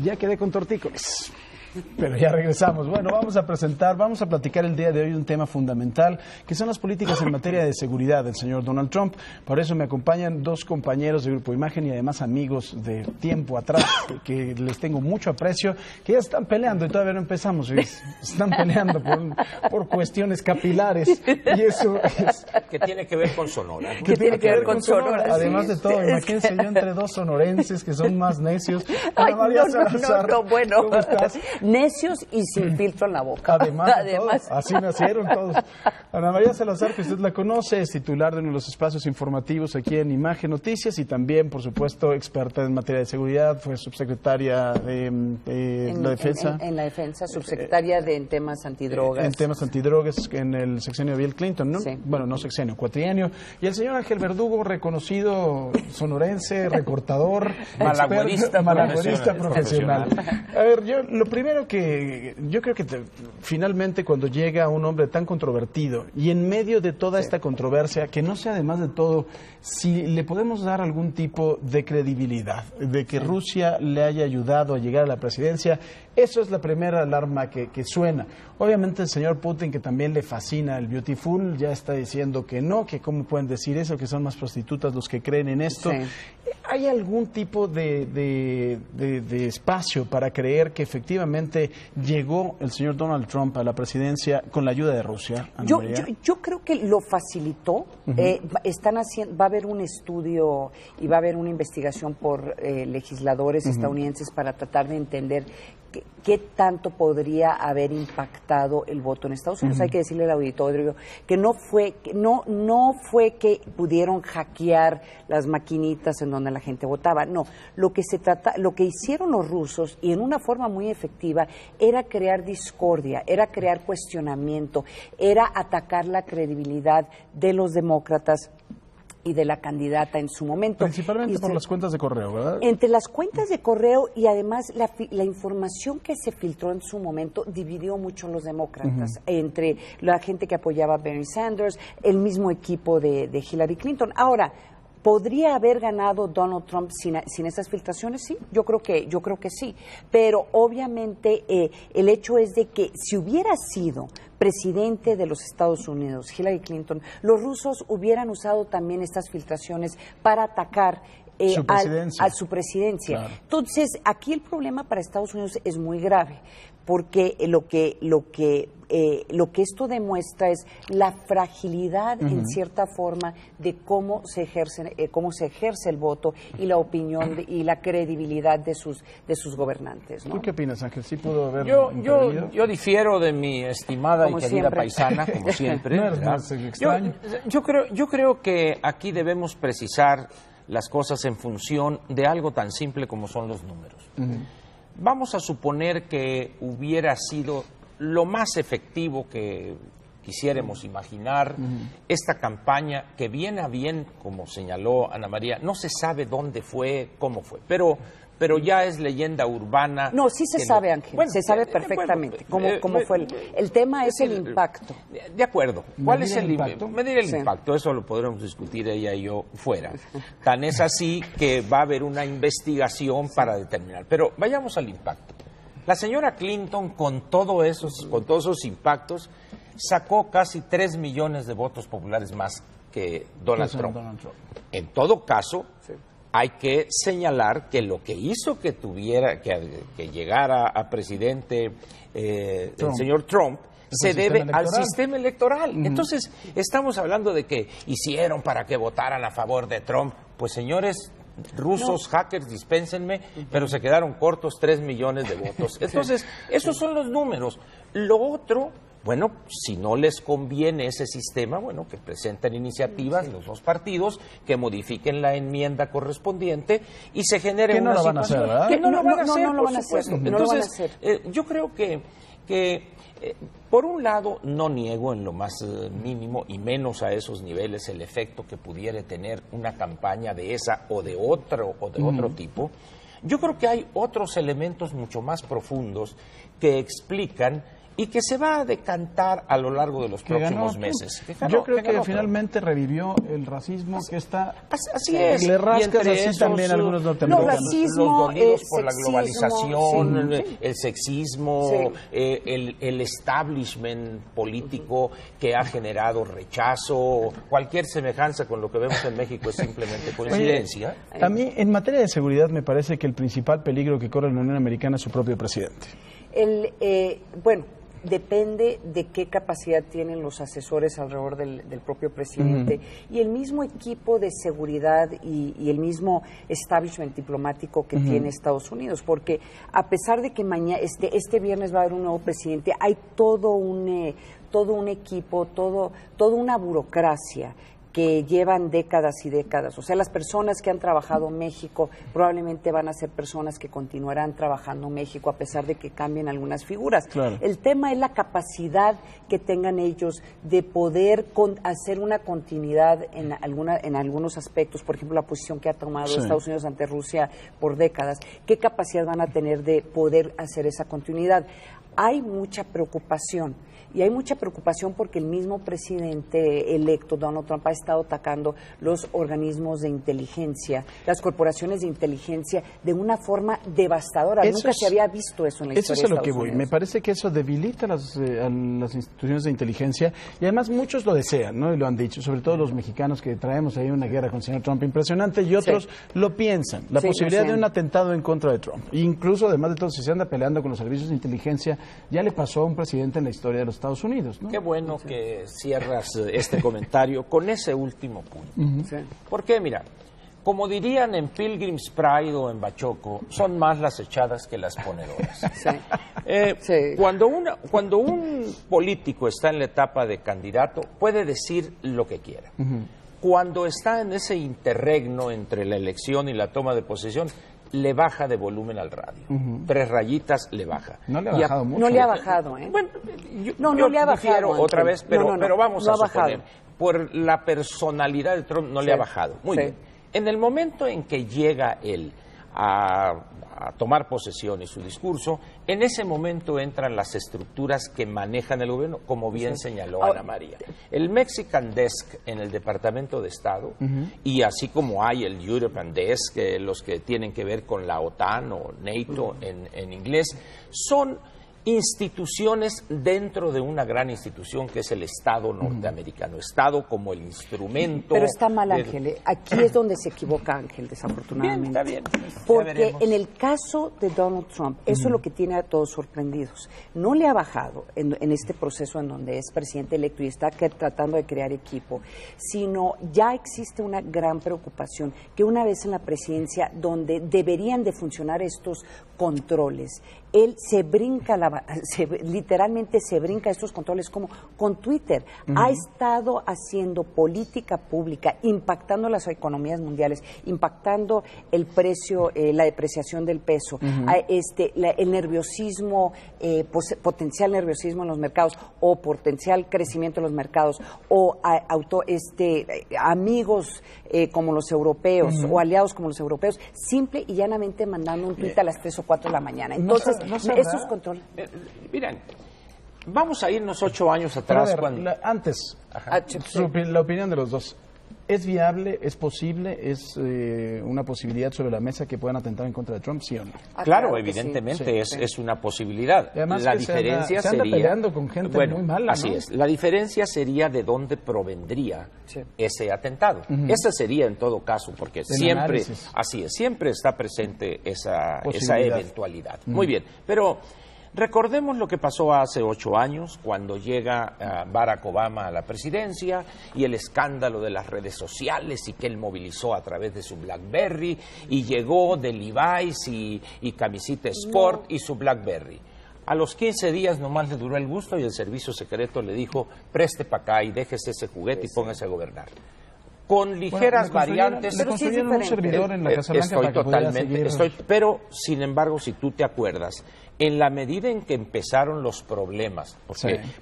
Ya quedé con tortícolis. Pero ya regresamos. Bueno, vamos a platicar el día de hoy un tema fundamental, que son las políticas en materia de seguridad del señor Donald Trump. Por eso me acompañan dos compañeros de Grupo Imagen y además amigos de tiempo atrás, que les tengo mucho aprecio, que ya están peleando y todavía no empezamos, Luis. Están peleando por cuestiones capilares. Y eso es... Que tiene que ver con Sonora, ¿no? Que tiene que ver con Sonora. Además de todo, imagínense yo entre dos sonorenses que son más necios. Ay, Ana María Salazar, bueno. ¿cómo estás? Necios y sin filtro en la boca. Además. Así nacieron todos. Ana María Salazar, que usted la conoce, es titular de uno de los espacios informativos aquí en Imagen Noticias y también, por supuesto, experta en materia de seguridad, fue subsecretaria de la Defensa. En la Defensa, subsecretaria en temas antidrogas. En temas antidrogas en el sexenio de Bill Clinton, ¿no? Sí. Bueno, no sexenio, cuatrienio. Y el señor Ángel Verdugo, reconocido sonorense, recortador, malagüerista profesional. A ver, lo primero que yo creo que finalmente cuando llega un hombre tan controvertido y en medio de toda esta controversia, que no sé además de todo si le podemos dar algún tipo de credibilidad de que Rusia le haya ayudado a llegar a la presidencia, eso es la primera alarma que suena. Obviamente el señor Putin, que también le fascina el Beautiful, ya está diciendo que no, que cómo pueden decir eso, que son más prostitutas los que creen en esto. Sí. ¿Hay algún tipo de espacio para creer que efectivamente llegó el señor Donald Trump a la presidencia con la ayuda de Rusia? Yo creo que lo facilitó. Va a haber un estudio y va a haber una investigación por legisladores estadounidenses para tratar de entender qué tanto podría haber impactado el voto en Estados Unidos. Hay que decirle al auditorio que no fue que pudieron hackear las maquinitas en donde la gente votaba. No, lo que hicieron los rusos, y en una forma muy efectiva, era crear discordia, era crear cuestionamiento, era atacar la credibilidad de los demócratas y de la candidata en su momento. Principalmente por las cuentas de correo, ¿verdad? Entre las cuentas de correo y además la información que se filtró en su momento dividió mucho a los demócratas, entre la gente que apoyaba a Bernie Sanders, el mismo equipo de Hillary Clinton. Ahora, ¿podría haber ganado Donald Trump sin esas filtraciones? Sí, yo creo que sí. Pero obviamente el hecho es de que si hubiera sido presidente de los Estados Unidos, Hillary Clinton, los rusos hubieran usado también estas filtraciones para atacar a su presidencia. Claro. Entonces, aquí el problema para Estados Unidos es muy grave, porque lo que esto demuestra es la fragilidad, en cierta forma, de cómo se ejerce el voto y la opinión y la credibilidad de sus gobernantes, ¿no? ¿Tú qué opinas, Ángel? ¿Sí pudo haber yo difiero de mi estimada como y querida siempre. Paisana, como siempre. No es más extraño. Yo creo que aquí debemos precisar las cosas en función de algo tan simple como son los números. Vamos a suponer que hubiera sido lo más efectivo que quisiéramos imaginar esta campaña, que bien a bien, como señaló Ana María, no se sabe dónde fue, cómo fue, pero ya es leyenda urbana. No, sí se sabe, Ángel, bueno, se sabe perfectamente cómo fue. El tema es el impacto. De acuerdo. ¿Cuál es el impacto? Medir el Sí. impacto, eso lo podremos discutir ella y yo fuera. Tan es así que va a haber una investigación para determinar. Pero vayamos al impacto. La señora Clinton, con todos esos impactos, sacó casi 3 millones de votos populares más que Donald Trump. En todo caso, hay que señalar que lo que hizo que llegara a presidente el señor Trump se debe al sistema electoral. Entonces, estamos hablando de que hicieron para que votaran a favor de Trump. Pues, señores rusos, hackers, dispénsenme, pero se quedaron cortos 3 millones de votos. Entonces, esos son los números. Lo otro, bueno, si no les conviene ese sistema, bueno, que presenten iniciativas los dos partidos, que modifiquen la enmienda correspondiente y se genere una situación. Que no lo van a hacer, ¿verdad? Que no lo van a hacer, por supuesto. Entonces, yo creo que por un lado, no niego en lo más mínimo y menos a esos niveles el efecto que pudiera tener una campaña de esa o de otro tipo. Yo creo que hay otros elementos mucho más profundos que explican y que se va a decantar a lo largo de los próximos meses. Yo creo que finalmente revivió el racismo que está... Así es. Le rascas así esos, también a algunos norteamericanos. Racismo, los dolidos por la sexismo, globalización, sí. el sexismo, sí. El establishment político que ha generado rechazo. Cualquier semejanza con lo que vemos en México es simplemente coincidencia. Oye, a mí, en materia de seguridad, me parece que el principal peligro que corre la Unión Americana es su propio presidente. Bueno, depende de qué capacidad tienen los asesores alrededor del propio presidente y el mismo equipo de seguridad y el mismo establishment diplomático que tiene Estados Unidos, porque a pesar de que este viernes va a haber un nuevo presidente, hay todo un equipo, toda una burocracia que llevan décadas y décadas. O sea, las personas que han trabajado en México probablemente van a ser personas que continuarán trabajando en México a pesar de que cambien algunas figuras. Claro. El tema es la capacidad que tengan ellos de poder hacer una continuidad en algunos aspectos. Por ejemplo, la posición que ha tomado Estados Unidos ante Rusia por décadas. ¿Qué capacidad van a tener de poder hacer esa continuidad? Hay mucha preocupación. Y hay mucha preocupación porque el mismo presidente electo, Donald Trump, ha estado atacando los organismos de inteligencia, las corporaciones de inteligencia, de una forma devastadora. Nunca se había visto eso en la historia de Estados Unidos. Eso es a lo que voy. Me parece que eso debilita a las instituciones de inteligencia y además muchos lo desean, ¿no? Y lo han dicho, sobre todo los mexicanos que traemos ahí una guerra con el señor Trump impresionante y otros lo piensan. La posibilidad de un atentado en contra de Trump. Incluso, además de todo, si se anda peleando con los servicios de inteligencia, ya le pasó a un presidente en la historia de los Estados Unidos, ¿no? Qué bueno que cierras este comentario con ese último punto. Porque, mira, como dirían en Pilgrim's Pride o en Bachoco, son más las echadas que las ponedoras. Cuando un político está en la etapa de candidato, puede decir lo que quiera. Cuando está en ese interregno entre la elección y la toma de posesión, le baja de volumen al radio. 3 rayitas le baja. No le ha bajado mucho. No le ha bajado, ¿eh? Bueno, no le ha bajado. Otra vez, pero vamos a suponer, bajado. Por la personalidad de Trump no le ha bajado. Muy bien. En el momento en que llega él a tomar posesión y su discurso, en ese momento entran las estructuras que manejan el gobierno, como bien señaló Ana María. El Mexican Desk en el Departamento de Estado, y así como hay el European Desk, los que tienen que ver con la OTAN o NATO en inglés, son instituciones dentro de una gran institución que es el Estado norteamericano. Estado como el instrumento... Pero está mal, Ángel. Aquí es donde se equivoca Ángel, desafortunadamente. Bien, está bien. Porque en el caso de Donald Trump, eso es lo que tiene a todos sorprendidos. No le ha bajado en este proceso en donde es presidente electo y está tratando de crear equipo, sino ya existe una gran preocupación que una vez en la presidencia, donde deberían de funcionar estos controles, él se brinca, literalmente se brinca estos controles como con Twitter. Ha estado haciendo política pública, impactando las economías mundiales, impactando el precio, la depreciación del peso, el nerviosismo, potencial nerviosismo en los mercados o potencial crecimiento en los mercados o amigos como los europeos o aliados como los europeos, simple y llanamente mandando un tuit a las 3 o 4 de la mañana. Entonces, esos controles... Miren, vamos a irnos 8 años atrás. Antes, la opinión de los dos. ¿Es viable, es posible, es una posibilidad sobre la mesa que puedan atentar en contra de Trump, sí o no? Claro, evidentemente es una posibilidad. Además la diferencia se anda peleando con gente muy mala, así ¿no? es. La diferencia sería de dónde provendría ese atentado. Ese sería en todo caso, porque siempre, así es, siempre está presente esa eventualidad. Muy bien, pero... recordemos lo que pasó hace 8 años, cuando llega Barack Obama a la presidencia y el escándalo de las redes sociales y que él movilizó a través de su BlackBerry y llegó de Levi's y camisita Sport y su BlackBerry. A los 15 días nomás le duró el gusto y el servicio secreto le dijo, preste para acá y déjese ese juguete y póngase a gobernar. Con ligeras variantes. Le construyeron un servidor en la Casa Blanca pero, sin embargo, si tú te acuerdas, en la medida en que empezaron los problemas,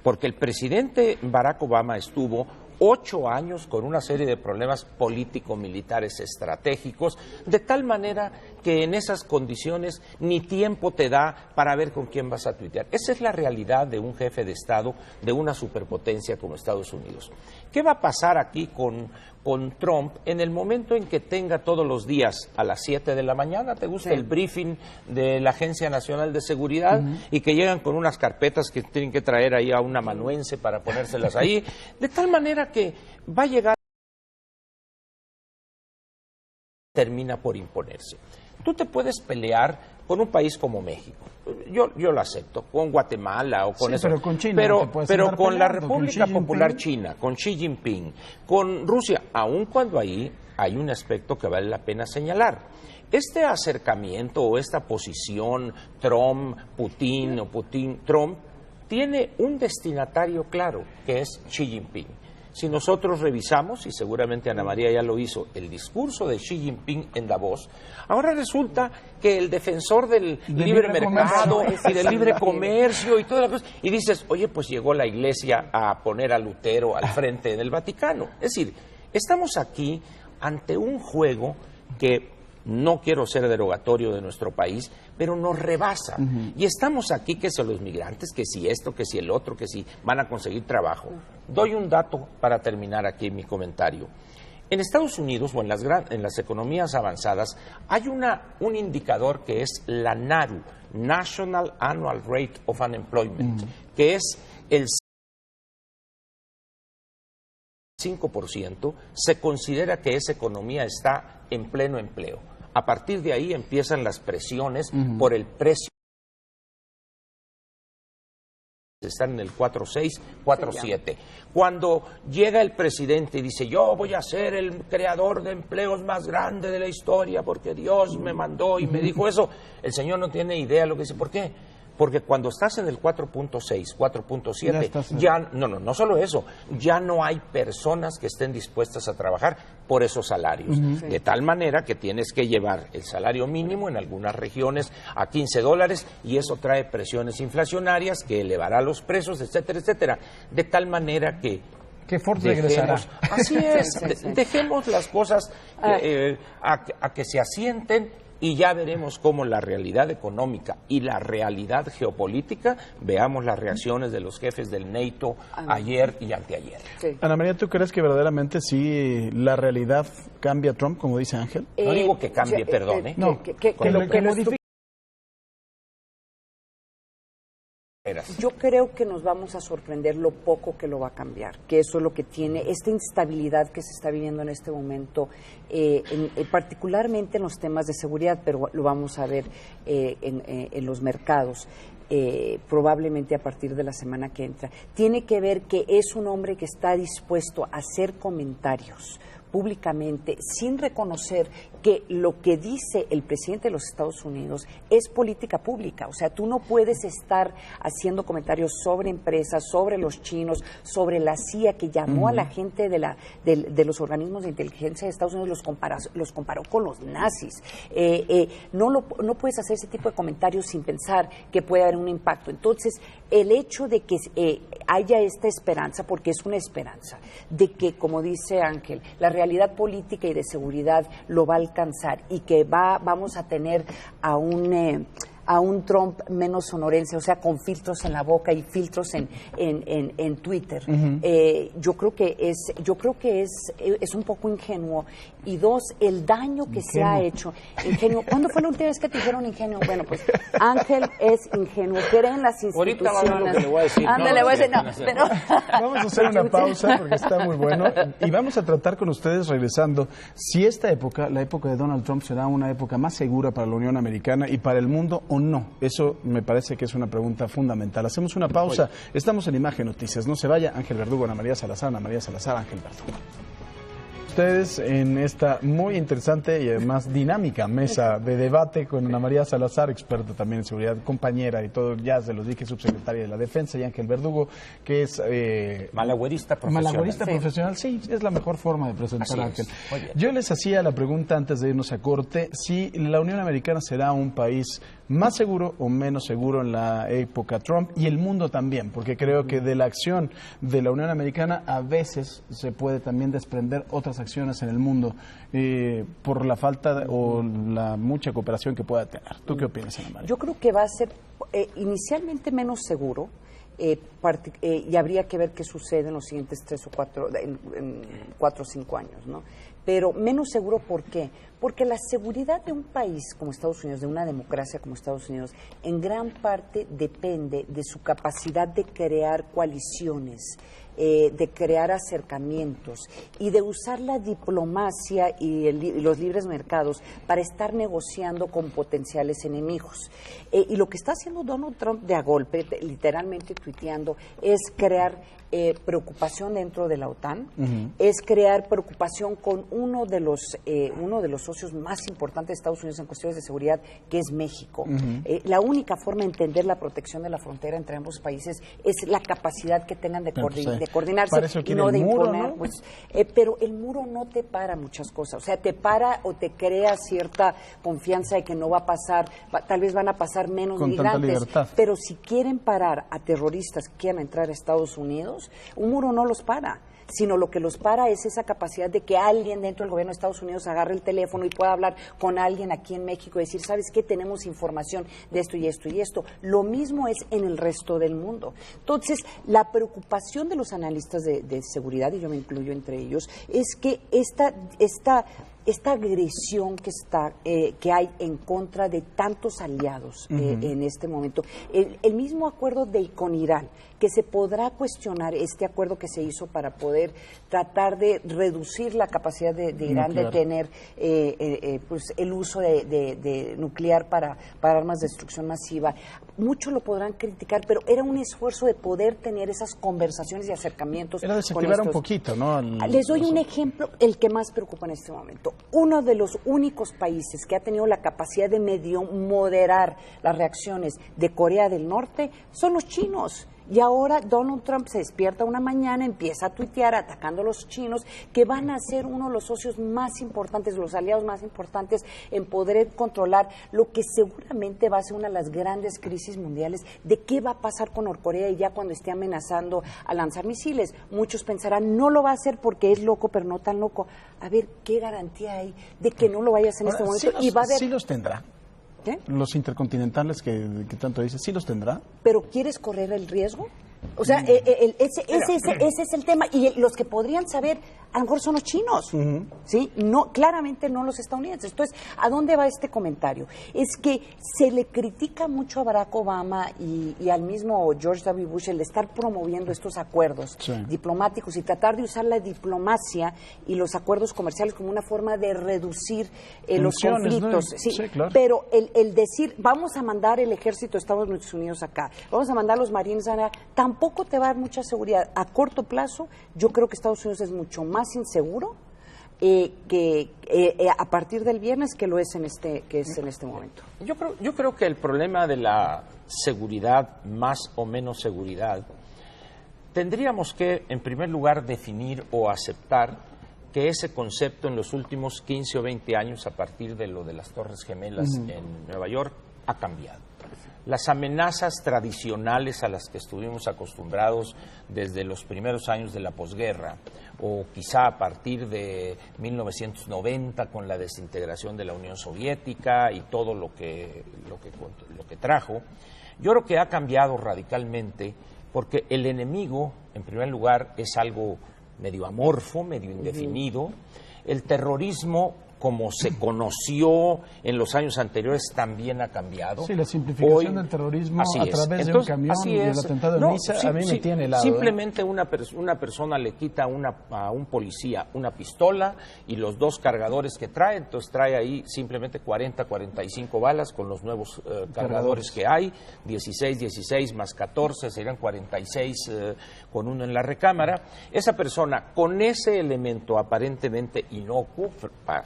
porque el presidente Barack Obama estuvo 8 años con una serie de problemas político-militares estratégicos, de tal manera que en esas condiciones ni tiempo te da para ver con quién vas a tuitear. Esa es la realidad de un jefe de Estado de una superpotencia como Estados Unidos. ¿Qué va a pasar aquí con Trump en el momento en que tenga todos los días a las 7 de la mañana, te gusta el briefing de la Agencia Nacional de Seguridad y que llegan con unas carpetas que tienen que traer ahí a un amanuense para ponérselas ahí, de tal manera que va a llegar, termina por imponerse. Tú te puedes pelear con un país como México, yo lo acepto, con Guatemala o con eso, pero con China, pero con la República Popular China, con Xi Jinping, con Rusia, aun cuando ahí hay un aspecto que vale la pena señalar. Este acercamiento o esta posición Trump-Putin o Putin-Trump tiene un destinatario claro, que es Xi Jinping. Si nosotros revisamos, y seguramente Ana María ya lo hizo, el discurso de Xi Jinping en Davos, ahora resulta que el defensor del libre mercado y del libre comercio y todas las cosas, y dices, oye, pues llegó la Iglesia a poner a Lutero al frente del Vaticano. Es decir, estamos aquí ante un juego que no quiero ser derogatorio de nuestro país, pero nos rebasa. Y estamos aquí que son los migrantes, que si esto, que si el otro, que si van a conseguir trabajo. Doy un dato para terminar aquí mi comentario. En Estados Unidos o en las economías avanzadas hay un indicador que es la NARU, National Annual Rate of Unemployment, que es el 5%, se considera que esa economía está en pleno empleo. A partir de ahí empiezan las presiones por el precio. Están en el 4.6, 4.7. Cuando llega el presidente y dice, yo voy a ser el creador de empleos más grande de la historia porque Dios me mandó y me dijo eso, el señor no tiene idea de lo que dice. ¿Por qué? Porque cuando estás en el 4.6, 4.7, no solo eso, ya no hay personas que estén dispuestas a trabajar por esos salarios. De tal manera que tienes que llevar el salario mínimo en algunas regiones a $15 y eso trae presiones inflacionarias que elevará los precios, etcétera, etcétera. De tal manera que Ford regresará. Así es, dejemos las cosas a que se asienten. Y ya veremos cómo la realidad económica y la realidad geopolítica, veamos las reacciones de los jefes del NATO ayer y anteayer. Sí. Ana María, ¿tú crees que verdaderamente sí la realidad cambia a Trump, como dice Ángel? No digo que cambie, perdón. Que modifique. Yo creo que nos vamos a sorprender lo poco que lo va a cambiar, que eso es lo que tiene, esta instabilidad que se está viviendo en este momento, particularmente en los temas de seguridad, pero lo vamos a ver en los mercados. Probablemente a partir de la semana que entra. Tiene que ver que es un hombre que está dispuesto a hacer comentarios públicamente sin reconocer que lo que dice el presidente de los Estados Unidos es política pública. O sea, tú no puedes estar haciendo comentarios sobre empresas, sobre los chinos, sobre la CIA, que llamó a la gente de los organismos de inteligencia de Estados Unidos, los comparó con los nazis. No puedes hacer ese tipo de comentarios sin pensar que puede haber un impacto. Entonces, el hecho de que haya esta esperanza, porque es una esperanza, de que, como dice Ángel, la realidad política y de seguridad lo va a alcanzar y que vamos a tener a un Trump menos sonorense, o sea, con filtros en la boca y filtros en Twitter. Yo creo que es un poco ingenuo. Y dos, el daño que se ha hecho. Ingenuo. ¿Cuándo fue la última vez que te dijeron ingenuo? Bueno, pues Ángel es ingenuo, cree en las instituciones. Ahorita va a ver lo que le voy a decir. Ándale, voy a decir, pero... Vamos a hacer una pausa porque está muy bueno y vamos a tratar con ustedes, regresando, si esta época, la época de Donald Trump, será una época más segura para la Unión Americana y para el mundo o no. Eso me parece que es una pregunta fundamental. Hacemos una pausa. Estamos en Imagen Noticias. No se vaya. Ángel Verdugo, Ana María Salazar, Ángel Verdugo. ustedes en esta muy interesante y además dinámica mesa de debate con Ana María Salazar, experta también en seguridad, compañera y todo, ya se los dije, subsecretaria de la Defensa, y Ángel Verdugo, que es... malagüerista profesional. Sí, es la mejor forma de presentar a Ángel. Yo les hacía la pregunta antes de irnos a corte, si la Unión Americana será un país más seguro o menos seguro en la época Trump, y el mundo también, porque creo que de la acción de la Unión Americana a veces se puede también desprender otras acciones en el mundo por la falta o la mucha cooperación que pueda tener. ¿Tú qué opinas, Ana María? Yo creo que va a ser inicialmente menos seguro. Y habría que ver qué sucede en los siguientes 3 o 4, en 4 o 5 años, ¿no? Pero menos seguro, ¿por qué? Porque la seguridad de un país como Estados Unidos, de una democracia como Estados Unidos, en gran parte depende de su capacidad de crear coaliciones, de crear acercamientos y de usar la diplomacia y los libres mercados para estar negociando con potenciales enemigos. Y lo que está haciendo Donald Trump de a golpe, literalmente tuiteando, es crear preocupación dentro de la OTAN, es crear preocupación con uno de los socios más importantes de Estados Unidos en cuestiones de seguridad, que es México. La única forma de entender la protección de la frontera entre ambos países es la capacidad que tengan de coordinarse y no de imponer. ¿No? Pues, pero el muro no te para muchas cosas, o sea, te para o te crea cierta confianza de que no va a pasar, tal vez van a pasar menos con migrantes, pero si quieren parar a terroristas que quieran entrar a Estados Unidos, un muro no los para, sino lo que los para es esa capacidad de que alguien dentro del gobierno de Estados Unidos agarre el teléfono y pueda hablar con alguien aquí en México y decir, ¿sabes qué? Tenemos información de esto y esto y esto. Lo mismo es en el resto del mundo. Entonces, la preocupación de los analistas de seguridad, y yo me incluyo entre ellos, es que esta agresión que hay en contra de tantos aliados en este momento. El mismo acuerdo con Irán, que se podrá cuestionar este acuerdo que se hizo para poder tratar de reducir la capacidad de Irán de tener pues el uso de nuclear para armas de destrucción masiva. Muchos lo podrán criticar, pero era un esfuerzo de poder tener esas conversaciones y acercamientos. Era desactivar un poquito, ¿no? Les doy un ejemplo, el que más preocupa en este momento. Uno de los únicos países que ha tenido la capacidad de medio moderar las reacciones de Corea del Norte son los chinos. Y ahora Donald Trump se despierta una mañana, empieza a tuitear atacando a los chinos, que van a ser uno de los socios más importantes, los aliados más importantes en poder controlar lo que seguramente va a ser una de las grandes crisis mundiales de qué va a pasar con Norcorea y ya cuando esté amenazando a lanzar misiles. Muchos pensarán, no lo va a hacer porque es loco, pero no tan loco. A ver, ¿qué garantía hay de que no lo vaya a hacer en este momento? Y va a haber... Sí los tendrá. ¿Qué? Los intercontinentales que tanto dices, ¿sí los tendrá? ¿Pero quieres correr el riesgo? O sea, ese es el tema. Y los que podrían saber, a lo mejor son los chinos, ¿sí? No, claramente no los estadounidenses. Entonces, ¿a dónde va este comentario? Es que se le critica mucho a Barack Obama y al mismo George W. Bush el de estar promoviendo estos acuerdos diplomáticos y tratar de usar la diplomacia y los acuerdos comerciales como una forma de reducir los conflictos. ¿No? Sí, claro. Pero el decir, vamos a mandar el ejército de Estados Unidos acá, vamos a mandar los marines acá, tampoco te va a dar mucha seguridad. A corto plazo, yo creo que Estados Unidos es mucho más inseguro a partir del viernes que lo es en este momento. Yo creo que el problema de la seguridad, más o menos seguridad, tendríamos que, en primer lugar, definir o aceptar que ese concepto en los últimos 15 o 20 años, a partir de lo de las Torres Gemelas en Nueva York, ha cambiado. Las amenazas tradicionales a las que estuvimos acostumbrados desde los primeros años de la posguerra, o quizá a partir de 1990 con la desintegración de la Unión Soviética y todo lo que trajo, yo creo que ha cambiado radicalmente porque el enemigo, en primer lugar, es algo medio amorfo, medio indefinido. El terrorismo como se conoció en los años anteriores también ha cambiado. Sí, la simplificación del terrorismo a través de un camión y el atentado en Niza, a mí me tiene helado. Simplemente una persona le quita a un policía una pistola y los 2 cargadores que trae, entonces trae ahí simplemente 40, 45 balas con los nuevos cargadores que hay, 16 más 14, serían 46 con uno en la recámara. Esa persona con ese elemento aparentemente inocuo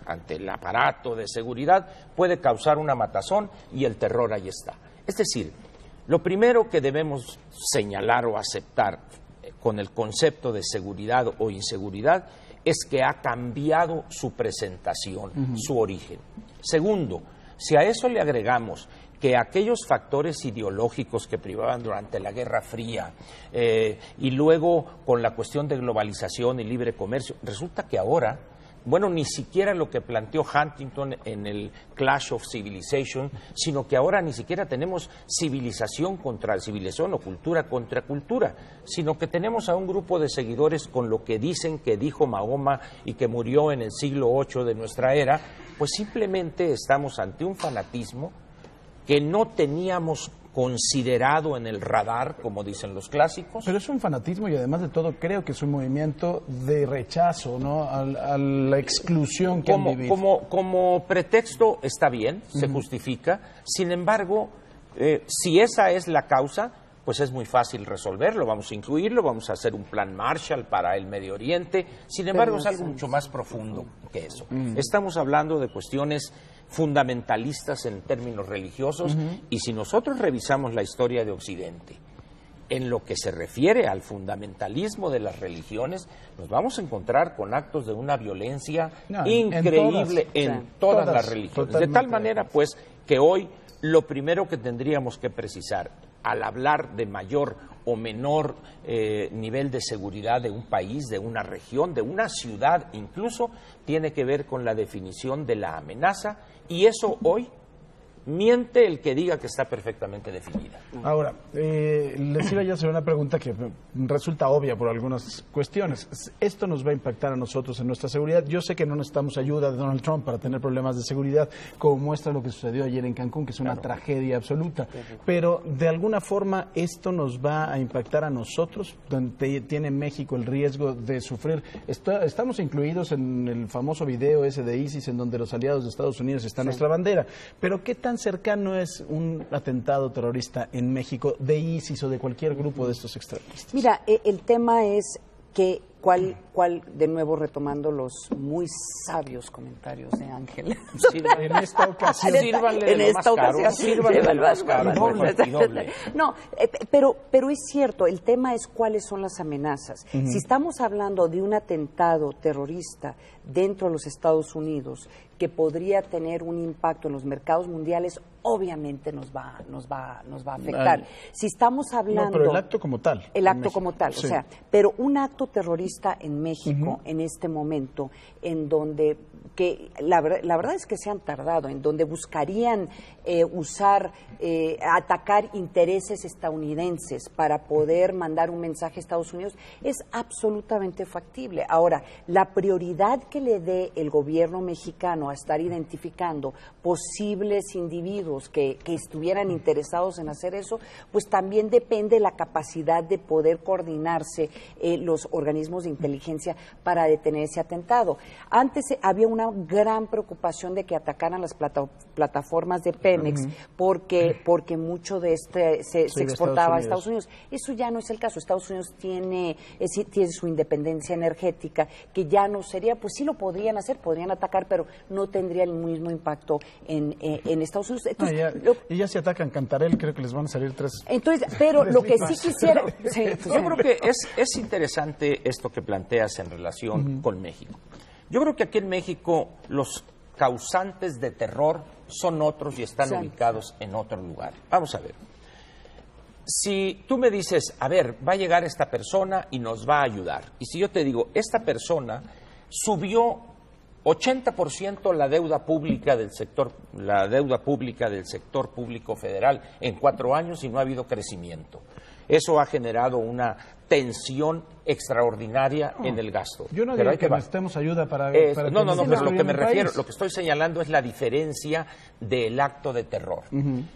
ante el aparato de seguridad puede causar una matazón y el terror ahí está. Es decir, lo primero que debemos señalar o aceptar con el concepto de seguridad o inseguridad es que ha cambiado su presentación, su origen. Segundo, si a eso le agregamos que aquellos factores ideológicos que privaban durante la Guerra Fría y luego con la cuestión de globalización y libre comercio, resulta que ahora, bueno, ni siquiera lo que planteó Huntington en el Clash of Civilization, sino que ahora ni siquiera tenemos civilización contra civilización o cultura contra cultura, sino que tenemos a un grupo de seguidores con lo que dicen que dijo Mahoma y que murió en el siglo VIII de nuestra era, pues simplemente estamos ante un fanatismo que no teníamos considerado en el radar, como dicen los clásicos. Pero es un fanatismo y además de todo creo que es un movimiento de rechazo, ¿no?, a la exclusión que han vivido. Como pretexto está bien, se justifica. Sin embargo, si esa es la causa, pues es muy fácil resolverlo. Vamos a incluirlo, vamos a hacer un plan Marshall para el Medio Oriente. Sin embargo, es algo mucho más profundo que eso. Estamos hablando de cuestiones fundamentalistas en términos religiosos y si nosotros revisamos la historia de Occidente en lo que se refiere al fundamentalismo de las religiones, nos vamos a encontrar con actos de una violencia increíble en todas las religiones. De tal manera, pues, que hoy lo primero que tendríamos que precisar al hablar de mayor o menor nivel de seguridad de un país, de una región, de una ciudad incluso, tiene que ver con la definición de la amenaza, y eso hoy miente el que diga que está perfectamente definida. Ahora, les iba yo a hacer una pregunta que resulta obvia por algunas cuestiones. ¿Esto nos va a impactar a nosotros en nuestra seguridad? Yo sé que no necesitamos ayuda de Donald Trump para tener problemas de seguridad, como muestra lo que sucedió ayer en Cancún, que es una tragedia absoluta. Pero, de alguna forma, ¿esto nos va a impactar a nosotros? Donde tiene México el riesgo de sufrir. Estamos incluidos en el famoso video ese de ISIS, en donde los aliados de Estados Unidos está nuestra bandera. Pero, ¿qué tan cercano es un atentado terrorista en México de ISIS o de cualquier grupo de estos extremistas? Mira, el tema es que de nuevo retomando los muy sabios comentarios de Ángel. En esta ocasión. Sírvanle de lo más caro. Doble. No, pero es cierto, el tema es cuáles son las amenazas. Si estamos hablando de un atentado terrorista dentro de los Estados Unidos que podría tener un impacto en los mercados mundiales, obviamente nos va a afectar. Si estamos hablando... No, pero el acto como tal. El acto como tal, sí. O sea, pero un acto terrorista en México, en este momento, en donde, que la verdad es que se han tardado, en donde buscarían atacar intereses estadounidenses para poder mandar un mensaje a Estados Unidos, es absolutamente factible. Ahora, la prioridad que le dé el gobierno mexicano a estar identificando posibles individuos que estuvieran interesados en hacer eso, pues también depende de la capacidad de poder coordinarse los organismos de inteligencia para detener ese atentado. Antes había una gran preocupación de que atacaran las plataformas de Pemex porque mucho de se exportaba a Estados Unidos. Eso ya no es el caso. Estados Unidos tiene su independencia energética, que ya no sería, pues sí lo podrían hacer, podrían atacar, pero no tendría el mismo impacto en Estados Unidos. Entonces, y ya si atacan Cantarell, creo que les van a salir tres. Entonces, pero lo que sí quisiera... Yo creo que es interesante esto que planteas en relación con México. Yo creo que aquí en México los causantes de terror son otros y están ubicados en otro lugar. Vamos a ver. Si tú me dices, a ver, va a llegar esta persona y nos va a ayudar. Y si yo te digo, esta persona subió 80% la deuda pública del sector público federal en 4 años y no ha habido crecimiento. Eso ha generado una tensión extraordinaria en el gasto. Yo no digo que necesitemos ayuda para pero lo que me refiero, lo que estoy señalando es la diferencia del acto de terror.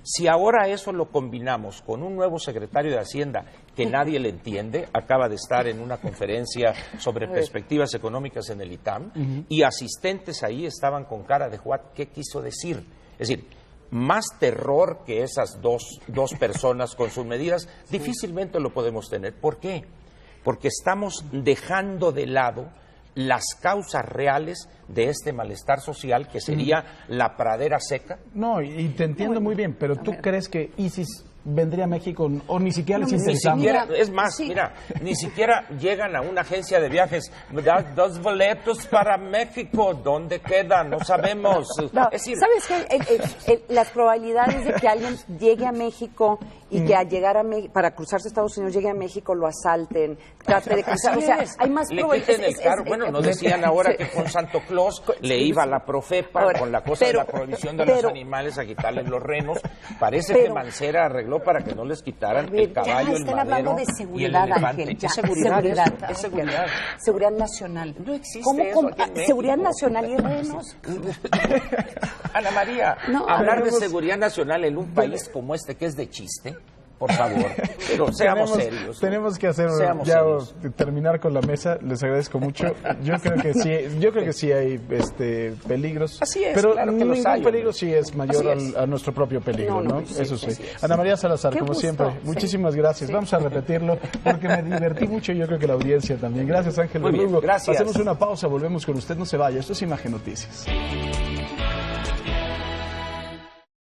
Si ahora eso lo combinamos con un nuevo secretario de Hacienda que nadie le entiende, acaba de estar en una conferencia sobre perspectivas económicas en el ITAM, y asistentes ahí estaban con cara de "What, ¿qué quiso decir?". Es decir, más terror que esas dos personas con sus medidas, difícilmente lo podemos tener. ¿Por qué? Porque estamos dejando de lado las causas reales de este malestar social, que sería la pradera seca. No, y te entiendo muy bien, pero ¿tú crees que ISIS vendría a México o ni siquiera les interesamos? Es más, mira, ni siquiera llegan a una agencia de viajes. Da 2 boletos para México, ¿dónde quedan? No sabemos. No, es decir, ¿sabes qué? Las probabilidades de que alguien llegue a México y que al llegar para cruzarse a Estados Unidos llegue a México, lo asalten, trate de cruzar, o sea, hay más probabilidades. Le quiten el carro. Bueno, nos decían ahora que con Santo Claus le iba la Profepa ahora, con la cosa de la prohibición de los animales a quitarles los renos. Parece que Mancera arregló para que no les quitaran el caballo, el madero de seguridad, y el elefante. Ángel, ¿Es seguridad? Es seguridad. Seguridad nacional. No existe eso aquí en México. Seguridad nacional y renos. Ana María, hablar de seguridad nacional en un país como este, que es de chiste, por favor, pero seamos serios. Tenemos que hacer terminar con la mesa. Les agradezco mucho. Yo creo que sí hay peligros. Así es, pero claro que ningún peligro sí es mayor a nuestro propio peligro, ¿no? Eso sí. Ana María Salazar, como siempre, muchísimas gracias. Vamos a repetirlo porque me divertí mucho y yo creo que la audiencia también. Gracias, Ángel Verdugo. Gracias. Hacemos una pausa, volvemos con usted, no se vaya. Esto es Imagen Noticias.